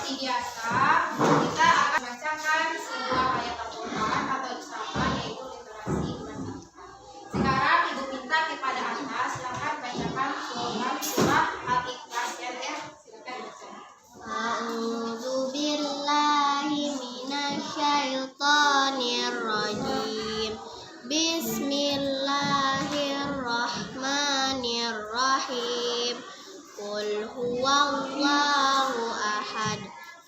seperti biasa kita akan bacakan sebuah ayat Al-Quran atau disapa yaitu literasi bacaan. Sekarang Ibu minta kepada Anda silakan bacakan surah Al-Ikhlas ya. Silakan baca. A'udzu billahi minasyaitonir rajim. Bismillahirrahmanirrahim. Qul huwallahu ahad.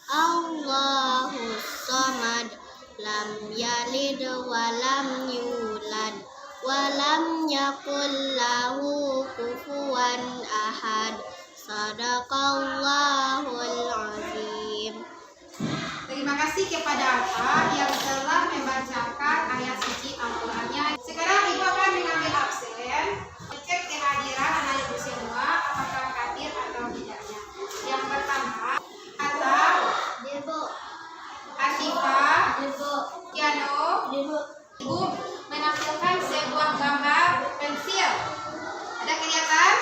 Allahus samad. Lam yalid wa lam yulad wa lam yakul lahu kufuwan ahad. Sadaqallahul azim. Terima kasih kepada Alfa yang telah membacakan ayat suci Al-Qurannya. Sekarang Ibu akan mengambil absen, cek kehadiran anak Ibu semua, apakah hadir atau tidaknya. Yang pertama, Atta, Debo, Asyifa, Debo, Kiano. Debo. Ibu menampilkan sebuah gambar pensil. Ada kelihatan?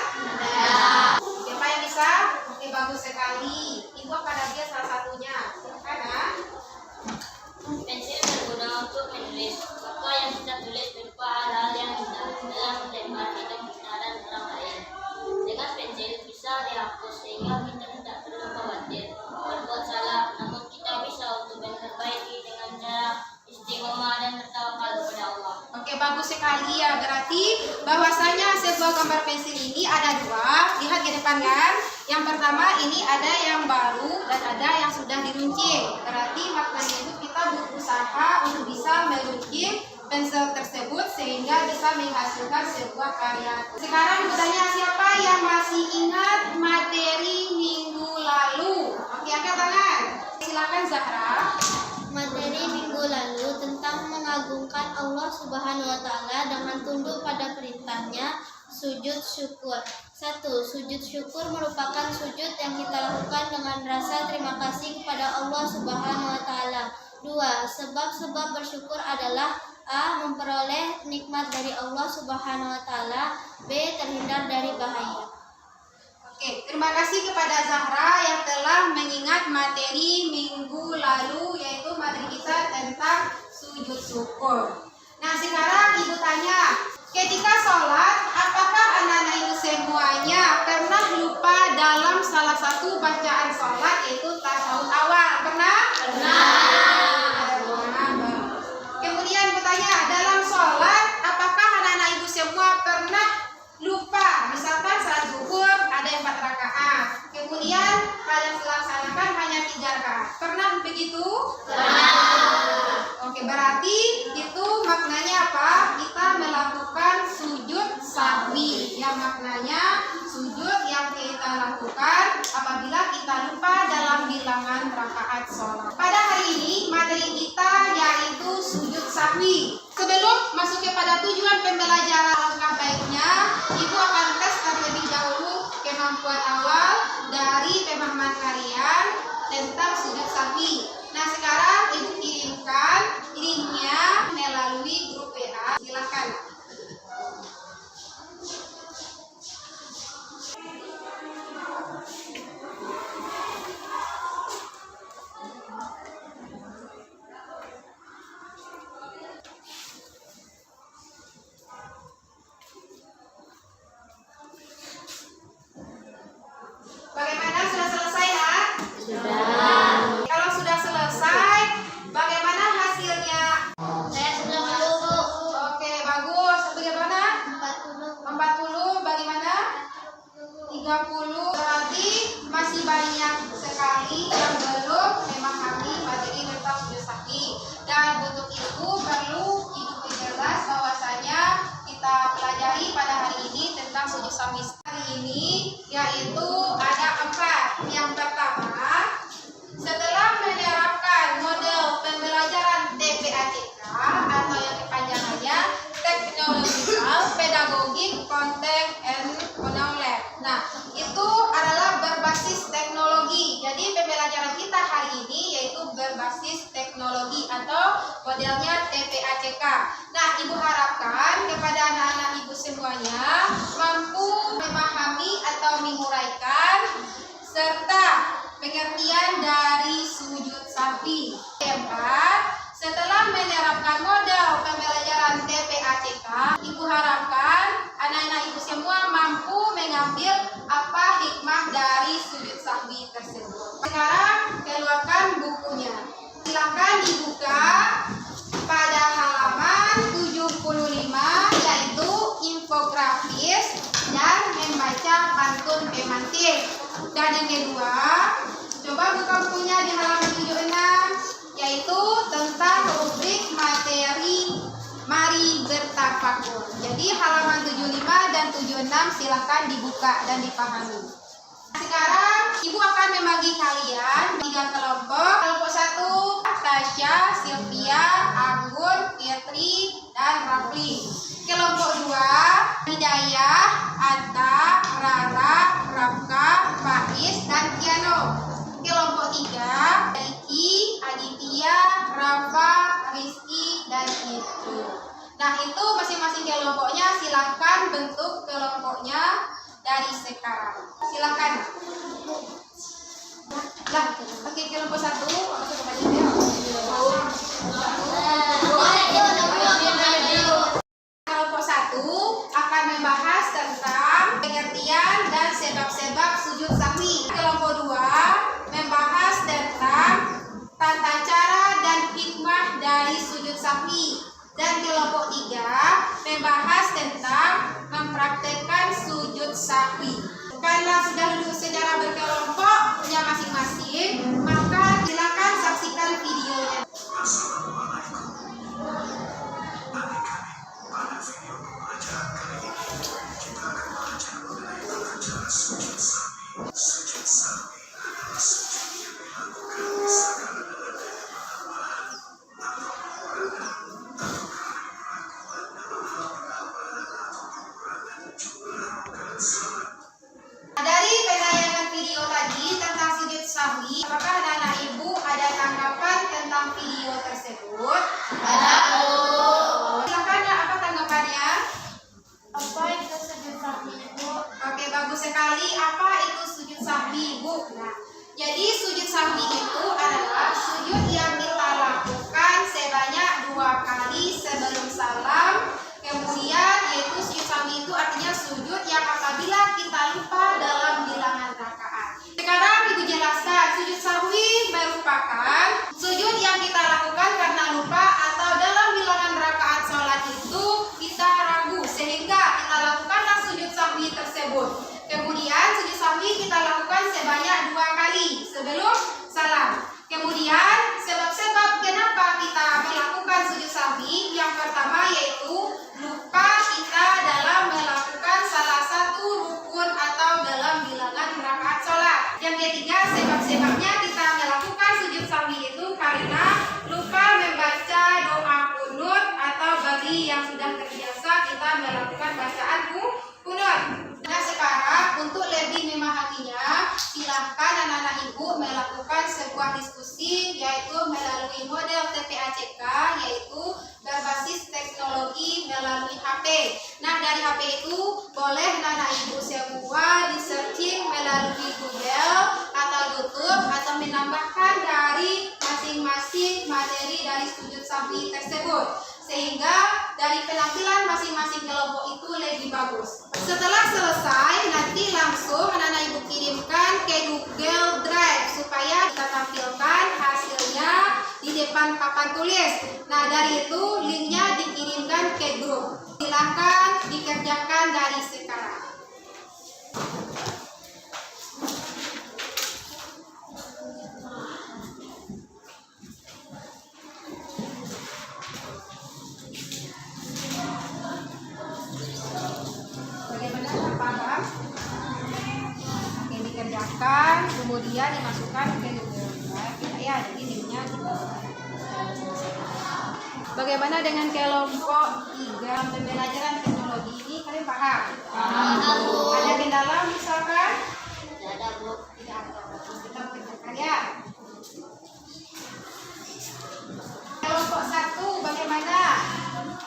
Ada. Siapa yang bisa? Oke, bagus sekali. Ibu akan ambil salah satunya. Silakan ya. Pensil berguna untuk menulis. Maka yang kita tulis berupa hal-hal yang indah dalam lembar hidup kita dan orang lain. Dengan pensil bisa dihapus sehingga kita tidak perlu khawatir berbuat salah, namun kita bisa untuk memperbaiki dengan cara istiqomah dan bertawakal kepada Allah. Oke, bagus sekali ya. Berarti bahwasanya sebuah gambar pensil ini ada dua. Lihat ke depan kan. Yang pertama ini ada yang baru dan ada yang sudah diruncing. Berarti maknanya itu kita berusaha untuk bisa meruncing pensil tersebut sehingga bisa menghasilkan sebuah karya. Sekarang Ibu tanya siapa yang masih ingat materi minggu lalu? Oke, angkat tangan. Silakan Zahra. Materi minggu lalu tentang mengagungkan Allah Subhanahu wa taala dengan tunduk pada perintahnya, sujud syukur. 1. Sujud syukur merupakan sujud yang kita lakukan dengan rasa terima kasih kepada Allah Subhanahu wa taala. 2. Sebab-sebab bersyukur adalah A. Memperoleh nikmat dari Allah Subhanahu wa taala, B. Terhindar dari bahaya. Oke, terima kasih kepada Zahra yang telah mengingat materi minggu lalu, yaitu materi kita tentang sujud syukur. Nah, sekarang Ibu tanya, ketika sholat, apakah anak-anak Ibu semuanya pernah lupa dalam salah satu bacaan sholat, yaitu tasyahud awal? Pernah? Pernah. Kemudian Ibu tanya, dalam sholat, apakah anak-anak Ibu semua pernah lupa? Misalkan salat zuhur ada 4 rakaat, kemudian pada melaksanakan hanya 3 rakaat. Pernah begitu? Pernah. Oke, berarti itu maknanya apa? Kita melakukan sujud sahwi. Yang maknanya sujud yang kita lakukan apabila kita lupa dalam bilangan rakaat sholat. Pada hari ini materi kita yaitu sujud sahwi. Sebelum masuk kepada tujuan pembelajaran, alangkah baiknya Ibu akan tes terlebih dahulu kemampuan awal dari pemahaman kalian tentang sujud sahwi. Nah, sekarang Ibu kirimkan linknya melalui grup WA. Silakan. Bagaimana, sudah selesai ya? Sudah. Kalau sudah selesai, bagaimana hasilnya? Saya sudah dulu. Oke, bagus. Bagaimana? 40. 40, bagaimana? 30. Berarti masih banyak sekali yang belum memahami materi tentang sujud sahwi. Dan untuk itu perlu Ibu perjelas bahwasanya kita pelajari pada hari ini tentang sujud sahwi. Hari ini yaitu ada 4. Yang pertama, setelah menerapkan model pembelajaran TPACK atau yang kepanjangannya Technological Pedagogic Content and Knowledge. Nah, itu adalah berbasis teknologi. Jadi pembelajaran kita hari ini yaitu berbasis teknologi atau modelnya TPACK. Nah, Ibu harapkan kepada anak-anak Ibu semuanya mampu memahami atau menguraikan serta pengertian dari Sekarang keluarkan bukunya. Silakan dibuka pada halaman 75, yaitu infografis dan membaca pantun pemantik. Dan yang kedua, coba buka bukunya di halaman 76, yaitu tentang rubrik materi mari bertafakur. Jadi halaman 75 dan 76 silakan dibuka dan dipahami. Sekarang Ibu akan membagi kalian 3 kelompok. Kelompok 1, Tasya, Sylvia, Anggun, Fitri, dan Rafli. Kelompok 2, Hidayah, Atta, Rara, Rafka, Faiz, dan Kiano. Kelompok 3, Iki, Aditya, Rafa, Rizky, dan Itu. Nah, itu masing-masing kelompoknya silakan bentuk kelompoknya dari sekarang. Silakan. Lah, oke, kelompok 1, aku coba baca dia. Kelompok 1 akan membahas tentang pengertian dan sebab-sebab sujud sahwi. Kelompok 2 membahas tentang tata cara dan hikmah dari sujud sahwi. Dan kelompok 3 membahas tentang mempraktekkan sujud sahwi. Karena sudah duduk secara berkelompoknya masing-masing, maka silakan saksikan videonya. Dari penayangan video tadi tentang sujud sahwi, apakah anak-anak ibu ada tanggapan tentang video tersebut? Ada. Silakan, apa tanggapannya? Apa itu sujud sahwi, Bu? Oke, bagus sekali. Apa itu sujud sahwi, Bu? Nah, jadi sujud sahwi itu adalah sujud yang kita lakukan sebanyak 2 kali sebelum salam. Kemudian yaitu sujud sahwi itu artinya sujud yang apabila kita lupa dalam bilangan rakaat. Sekarang Ibu jelaskan, sujud sahwi merupakan sujud yang kita lakukan karena lupa atau dalam bilangan rakaat sholat itu kita ragu sehingga kita lakukanlah sujud sahwi tersebut. Kemudian sujud sahwi kita lakukan sebanyak 2 kali sebelum salam. Kemudian sebab-sebab kenapa kita melakukan sujud sahwi, yang pertama yaitu lupa kita dalam melakukan salah satu rukun atau dalam bilangan rakaat sholat. Yang ketiga, sebab-sebabnya kita melakukan sujud sahwi itu karena lupa membaca doa kunut atau bagi yang sudah terbiasa kita melakukan bacaan kunut. Nah, sekarang untuk lebih memahaminya, silahkan anak-anak ibu melakukan sebuah diskusi yaitu melalui model TPACK, yaitu berbasis teknologi melalui HP. Nah, dari HP itu boleh anak-anak ibu semua di searching melalui Google atau YouTube atau menambahkan dari masing-masing materi dari sujud sahwi tersebut, sehingga dari penampilan masing-masing kelompok itu lebih bagus. Setelah selesai, nanti langsung anak-anak ibu kirimkan ke Google Drive supaya kita tampilkan hasilnya di depan papan tulis. Nah, dari itu linknya dikirimkan ke grup. Silakan dikerjakan dari sekarang. Kemudian dimasukkan ke Google Drive ya, jadi linknya kita. Bagaimana dengan kelompok 3 pembelajaran teknologi ini, kalian paham? Paham, Bu. Ada kendala misalkan? Tidak ada, Bu. Tidak ada. Kita kerjakan ya. Kelompok 1 bagaimana?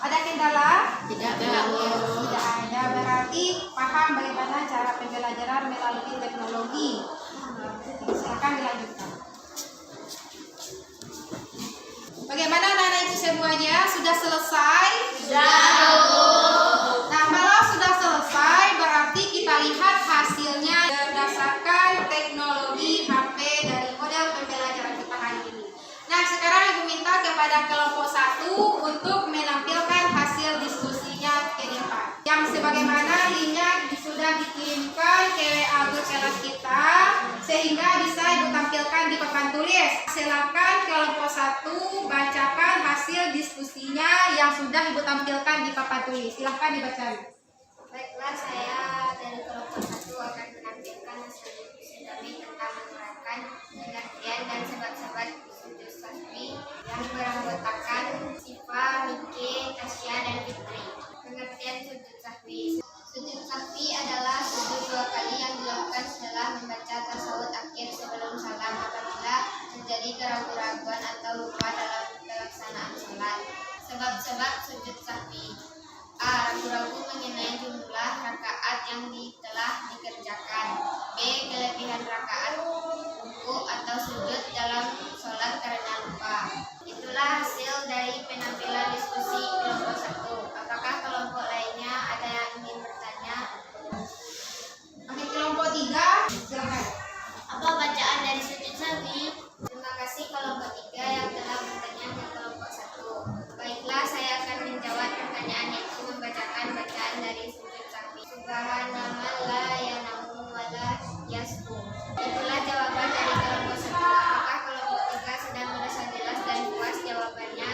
Ada kendala? Tidak ada, Bu. Tidak ada, berarti paham bagaimana cara pembelajaran melalui teknologi. Silakan dilanjutkan. Bagaimana anak-anak itu semuanya? Sudah selesai? Sudah, Bu. Nah, kalau sudah selesai berarti kita lihat hasilnya berdasarkan teknologi HP dari sekarang Ibu minta kepada kelompok 1 untuk menampilkan hasil diskusinya ke depan. Yang sebagaimana linknya sudah dikirimkan ke WA grup kelas kita, sehingga bisa Ibu tampilkan di papan tulis. Silakan kelompok 1 bacakan hasil diskusinya yang sudah Ibu tampilkan di papan tulis. Silahkan dibaca. Baiklah, saya dari kelompok 1 akan menampilkan hasil diskusi kami tentang menerapkan pengertian dan sahabat-sahabat sujud sahwi yang beranggotakan Siva, Miki, Tasya, dan Fitri. Pengertian sujud sahwi. Sujud sahwi adalah sujud 2 kali yang dilakukan setelah membaca tasawuf akhir sebelum salam apabila terjadi keraguan-raguan atau lupa dalam pelaksanaan salat. Sebab-sebab sujud sahwi. A. Ragu-ragu mengenai jumlah rakaat yang telah dikerjakan. B. Kelebihan rakaat ruku atau sujud dalam sholat karena lupa. Itulah hasil dari penampilan diskusi kelompok 1. Apakah kelompok lainnya ada yang ingin bertanya? Oke, kelompok 3, silakan. Apa bacaan dari sujud sahwi? Terima kasih kelompok 3 yang telah bertanya ke kelompok 1. Baiklah, saya akan menjawab pertanyaan yaitu membacakan bacaan dari sujud sahwi. Subhanallah la yanamu wa la yasbu. Itulah jawaban dari kelompok 1. Apakah kelompok 3 sudah merasa jelas dan puas jawabannya?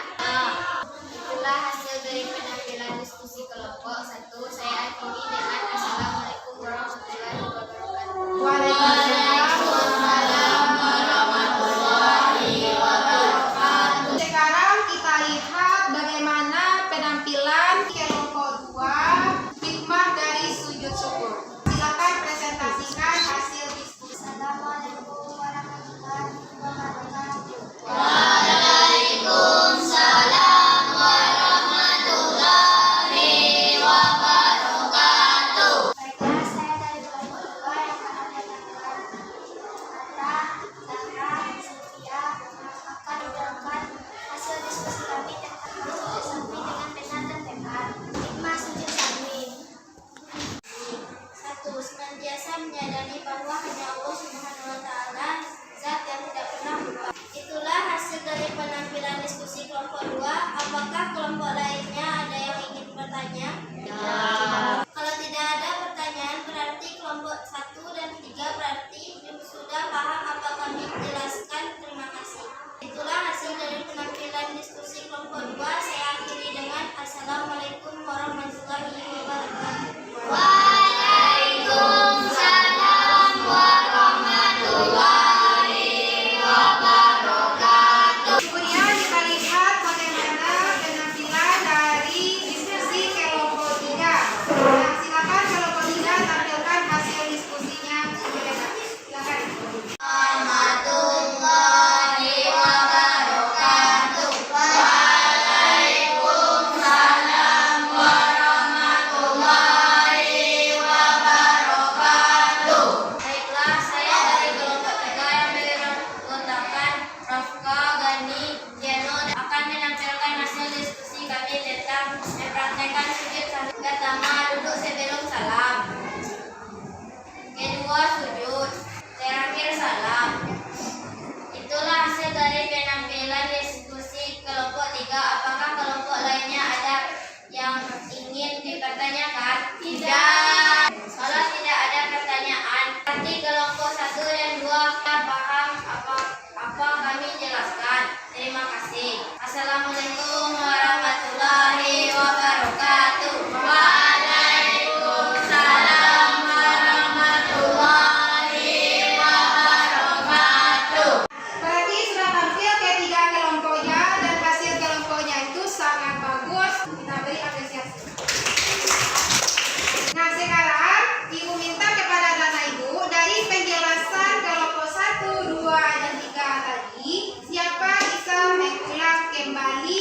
Itulah hasil dari penampilan diskusi kelompok 1. Saya akhiri dengan Assalamualaikum warahmatullahi wabarakatuh. Waalaikumsalam warahmatullahi wabarakatuh. Sekarang kita lihat bagaimana penampilan kelompok 2 hikmah dari sujud syukur. Silakan presentasikan hasil diskusi. Assalamualaikum warahmatullahi wabarakatuh. Waalaikumsalam warahmatullahi wabarakatuh. Baiklah, saya dari kelompok 2 yang akan menampilkan Ata, Zahra, Sylvia akan menjelaskan hasil diskusi kami tentang sujud sahwi dengan benar dan tepat. Hikmah sujud sahwi. 1. Senantiasa menyadari bahwa hanya Allah Subhanahu wa taala zat yang tidak pernah lupa. Itulah hasil dari penampilan diskusi kelompok 2. Apakah kelompok lainnya ada yang ingin bertanya? Kalau tidak ada pertanyaan, berarti kelompok 1 dan 3 berarti sudah paham apa kami jelaskan. Terima kasih. Itulah hasil dari penampilan diskusi kelompok 2. Saya akhiri dengan Assalamualaikum warahmatullahi wabarakatuh. Waalaikumsalam warahmatullahi wabarakatuh. Kemudian kita lihat bagaimana penampilan dari diskusi kelompok 3. Nah, silakan kelompok 3 tampilkan hasil diskusinya ke depan. Silakan. Warahmatullahi wabarakatuh. Waalaikumsalam warahmatullahi wabarakatuh. Baiklah, saya dari kelompok 3 yang beranggotakan Rafka, Gani, Jeno akan menampilkan hasil diskusi kami tentang mempraktekkan sujud sahwi. Pertama, duduk sebelum salam. Kedua, sujud. Terakhir, salam. Itulah hasil dari penampilan diskusi kelompok 3. Apakah kelompok lainnya ada yang ingin dipertanyakan? Tidak. Kalau tidak ada pertanyaan, berarti kelompok 1 dan 2 paham apa kami jelaskan. Terima kasih. Assalamualaikum warahmatullahi wabarakatuh. Waalaikumsalam warahmatullahi wabarakatuh. Berarti sudah tampil ketiga kelompoknya dan hasil kelompoknya itu sangat bagus. Kita beri apresiasi. Nah, sekarang Ibu minta kepada Bapak Ibu dari penjelasan kelompok 1, 2, dan 3 tadi, siapa bisa mengulang kembali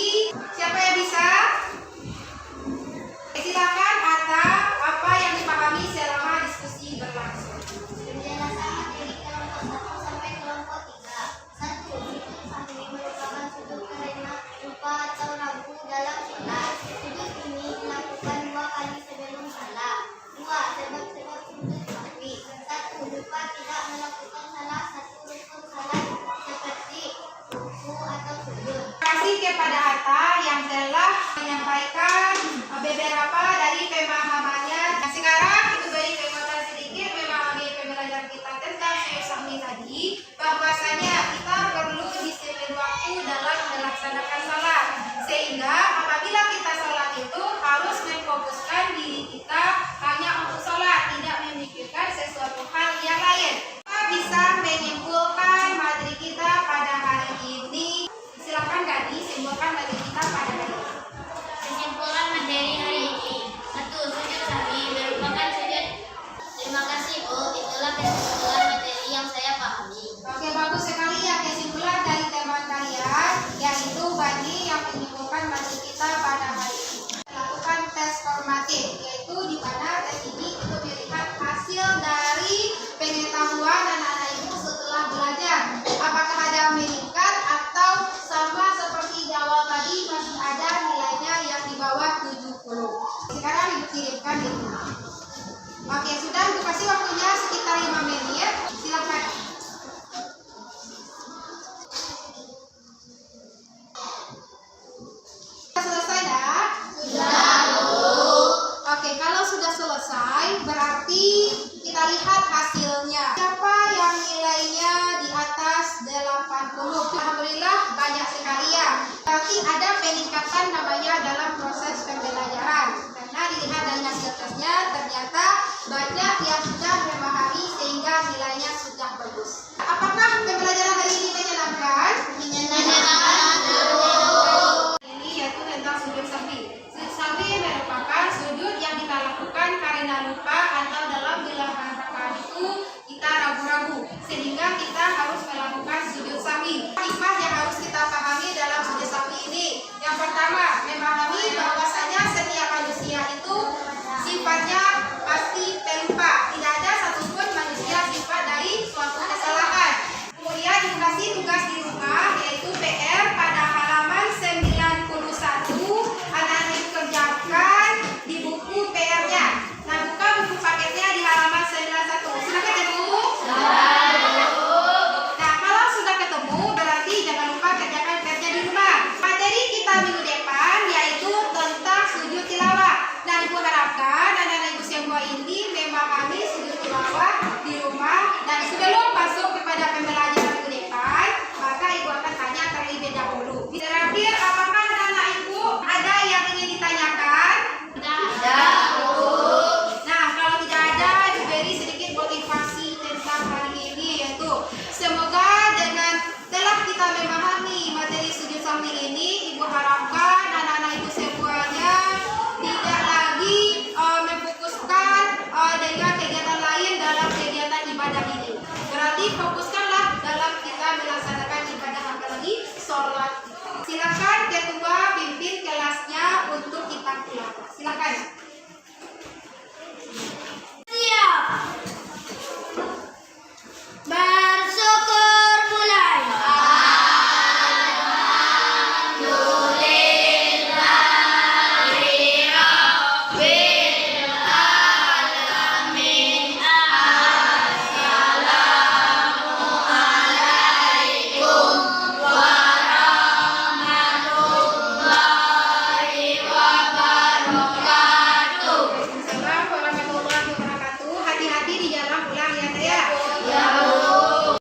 kasih kepada Atta yang telah menyampaikan beberapa dari pemahamannya. Nah, sekarang kita beri penguatan sedikit memahami pembelajaran kita tentang sahmi tadi, bahwasanya kita perlu disiplin waktu dalam melaksanakan salat, sehingga apabila kita salat itu harus memfokuskan diri kita hanya untuk salat, tidak memikirkan sesuatu hal yang lain. Kita bisa menyimpulkan materi kita pada hari ini. Silakan Gadis, simpulkan materi kita pada hari ini. Kesimpulan materi hari ini. 1. Sujud sahwi merupakan sujud. Terima kasih Bu, itulah kesimpulan materi yang saya pahami. Oke, bagus sekali ya kesimpulan dari teman kalian, yaitu bagi yang menyimpulkan materi kita pada hari ini. Lakukan tes formatif, yaitu di mana tes ini untuk melihat hasil dari pengetahuan anak-anak ibu setelah belajar. Apakah ada meningkat atau sama seperti di awal tadi masih ada nilainya yang di bawah 70. Sekarang ibu kirimkan di rumah. Oke, sudah ibu kasih waktunya sekitar 5 menit. Silakan. Selesai dah? Sudah, Bu. Oke, kalau sudah selesai berarti kita lihat hasilnya. Siapa yang nilainya di atas 80? Alhamdulillah banyak sekali ya. Berarti ada peningkatan namanya dalam proses pembelajaran. Karena dilihat dari hasil tesnya ternyata banyak yang sudah memahami sehingga nilainya sudah bagus. Apakah pembelajaran hari ini